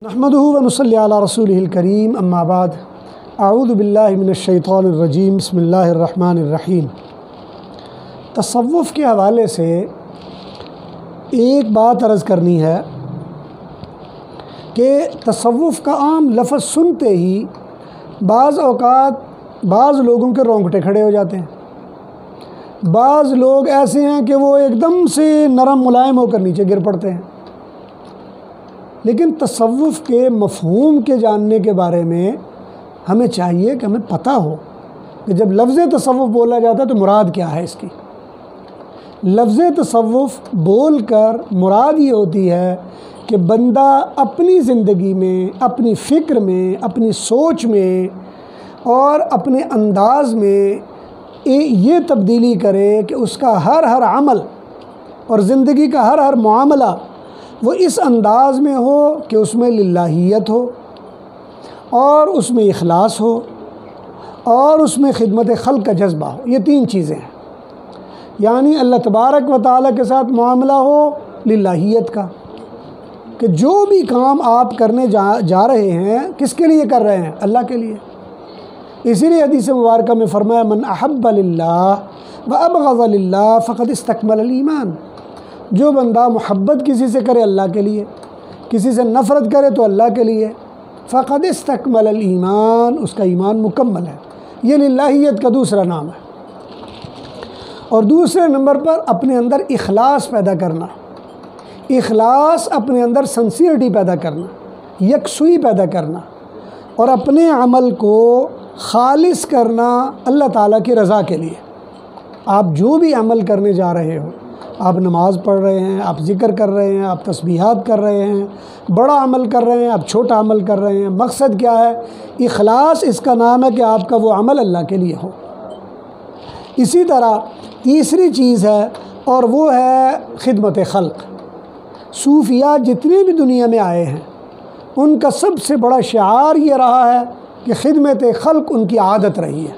نحمده ونصلی علی رسولہ الکریم اما بعد اعوذ باللہ من الشیطان الرجیم بسم اللہ الرحمن الرحیم۔ تصوف کے حوالے سے ایک بات عرض کرنی ہے کہ تصوف کا عام لفظ سنتے ہی بعض اوقات بعض لوگوں کے رونگٹے کھڑے ہو جاتے ہیں، بعض لوگ ایسے ہیں کہ وہ ایک دم سے نرم ملائم ہو کر نیچے گر پڑتے ہیں۔ لیکن تصوف کے مفہوم کے جاننے کے بارے میں ہمیں چاہیے کہ ہمیں پتہ ہو کہ جب لفظ تصوف بولا جاتا ہے تو مراد کیا ہے اس کی۔ لفظ تصوف بول کر مراد یہ ہوتی ہے کہ بندہ اپنی زندگی میں، اپنی فکر میں، اپنی سوچ میں اور اپنے انداز میں یہ تبدیلی کرے کہ اس کا ہر عمل اور زندگی کا ہر معاملہ وہ اس انداز میں ہو کہ اس میں للہیت ہو اور اس میں اخلاص ہو اور اس میں خدمت خلق کا جذبہ ہو۔ یہ تین چیزیں ہیں، یعنی اللہ تبارک و تعالیٰ کے ساتھ معاملہ ہو للہیت کا، کہ جو بھی کام آپ کرنے جا رہے ہیں کس کے لیے کر رہے ہیں؟ اللہ کے لیے۔ اسی لیے حدیث مبارکہ میں فرمایا من احب للہ و ابغض للہ فقد استکمل الایمان۔ جو بندہ محبت کسی سے کرے اللہ کے لیے، کسی سے نفرت کرے تو اللہ کے لیے، فقد استکمل الایمان، اس کا ایمان مکمل ہے۔ یہ للہیت کا دوسرا نام ہے۔ اور دوسرے نمبر پر اپنے اندر اخلاص پیدا کرنا، اخلاص اپنے اندر سنسیئرٹی پیدا کرنا، یکسوئی پیدا کرنا اور اپنے عمل کو خالص کرنا اللہ تعالیٰ کی رضا کے لیے۔ آپ جو بھی عمل کرنے جا رہے ہو، آپ نماز پڑھ رہے ہیں، آپ ذکر کر رہے ہیں، آپ تسبیحات کر رہے ہیں، بڑا عمل کر رہے ہیں، آپ چھوٹا عمل کر رہے ہیں، مقصد کیا ہے؟ اخلاص اس کا نام ہے کہ آپ کا وہ عمل اللہ کے لیے ہو۔ اسی طرح تیسری چیز ہے اور وہ ہے خدمت خلق۔ صوفیہ جتنے بھی دنیا میں آئے ہیں ان کا سب سے بڑا شعار یہ رہا ہے کہ خدمت خلق ان کی عادت رہی ہے،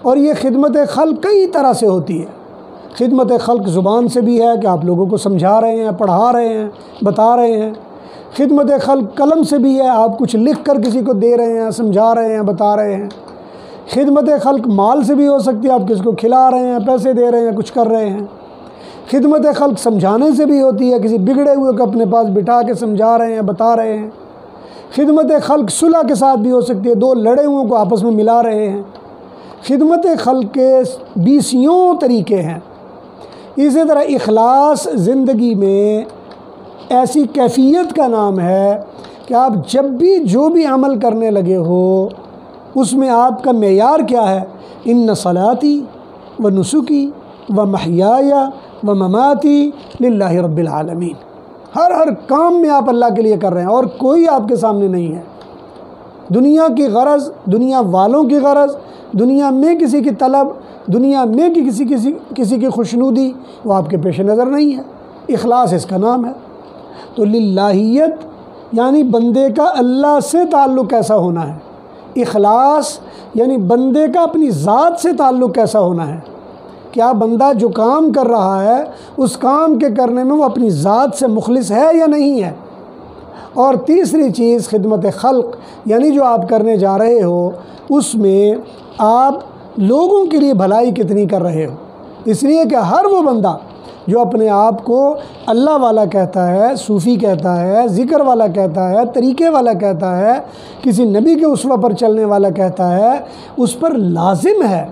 اور یہ خدمت خلق کئی طرح سے ہوتی ہے۔ خدمت خلق زبان سے بھی ہے کہ آپ لوگوں کو سمجھا رہے ہیں، پڑھا رہے ہیں، بتا رہے ہیں۔ خدمت خلق قلم سے بھی ہے، آپ کچھ لکھ کر کسی کو دے رہے ہیں، سمجھا رہے ہیں، بتا رہے ہیں۔ خدمت خلق مال سے بھی ہو سکتی ہے، آپ کسی کو کھلا رہے ہیں، پیسے دے رہے ہیں، کچھ کر رہے ہیں۔ خدمت خلق سمجھانے سے بھی ہوتی ہے، کسی بگڑے ہوئے کو اپنے پاس بٹھا کے سمجھا رہے ہیں، بتا رہے ہیں۔ خدمت خلق صلح کے ساتھ بھی ہو سکتی ہے، دو لڑے ہوئے کو آپس میں ملا رہے ہیں۔ خدمت خلق کے 20 طریقے ہیں۔ اسی طرح اخلاص زندگی میں ایسی کیفیت کا نام ہے کہ آپ جب بھی جو بھی عمل کرنے لگے ہو اس میں آپ کا معیار کیا ہے؟ ان صلاتی و نسکی و محیای و مماتی للہ رب العالمین۔ ہر کام میں آپ اللہ کے لیے کر رہے ہیں اور کوئی آپ کے سامنے نہیں ہے۔ دنیا کی غرض، دنیا والوں کی غرض، دنیا میں کسی کی طلب، دنیا میں کسی کی خوشنودی وہ آپ کے پیش نظر نہیں ہے۔ اخلاص اس کا نام ہے۔ تو للہیت یعنی بندے کا اللہ سے تعلق کیسا ہونا ہے، اخلاص یعنی بندے کا اپنی ذات سے تعلق کیسا ہونا ہے، کیا بندہ جو کام کر رہا ہے اس کام کے کرنے میں وہ اپنی ذات سے مخلص ہے یا نہیں ہے۔ اور تیسری چیز خدمت خلق یعنی جو آپ کرنے جا رہے ہو اس میں آپ لوگوں کے لیے بھلائی کتنی کر رہے ہو۔ اس لیے کہ ہر وہ بندہ جو اپنے آپ کو اللہ والا کہتا ہے، صوفی کہتا ہے، ذکر والا کہتا ہے، طریقے والا کہتا ہے، کسی نبی کے اسوہ پر چلنے والا کہتا ہے، اس پر لازم ہے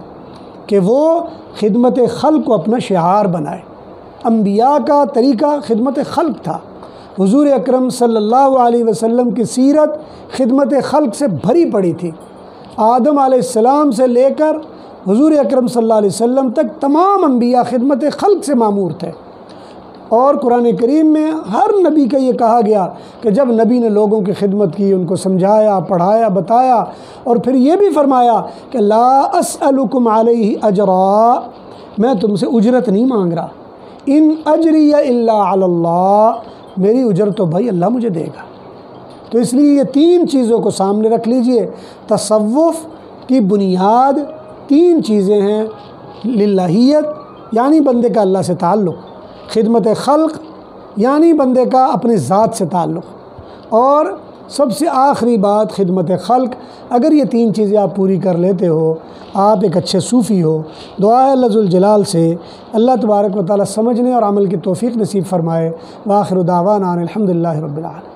کہ وہ خدمت خلق کو اپنا شعار بنائے۔ انبیاء کا طریقہ خدمت خلق تھا۔ حضور اکرم صلی اللہ علیہ وسلم کی سیرت خدمت خلق سے بھری پڑی تھی۔ آدم علیہ السلام سے لے کر حضور اکرم صلی اللہ علیہ وسلم تک تمام انبیاء خدمت خلق سے مامور تھے۔ اور قرآن کریم میں ہر نبی کا یہ کہا گیا کہ جب نبی نے لوگوں کی خدمت کی، ان کو سمجھایا، پڑھایا، بتایا، اور پھر یہ بھی فرمایا کہ لا اسألکم علیہ اجرا، میں تم سے اجرت نہیں مانگ رہا، ان اجری الا علی اللہ، میری اجرت تو بھائی اللہ مجھے دے گا۔ تو اس لیے یہ تین چیزوں کو سامنے رکھ لیجئے۔ تصوف کی بنیاد تین چیزیں ہیں، للہیت یعنی بندے کا اللہ سے تعلق، خدمت خلق یعنی بندے کا اپنے ذات سے تعلق، اور سب سے آخری بات خدمت خلق. اگر یہ 3 چیزیں آپ پوری کر لیتے ہو آپ ایک اچھے صوفی ہو. دعا ہے اللہ ذوالجلال سے اللہ تبارک و تعالی سمجھنے اور عمل کی توفیق نصیب فرمائے. وآخر دعوانا الحمدللہ رب العالمین.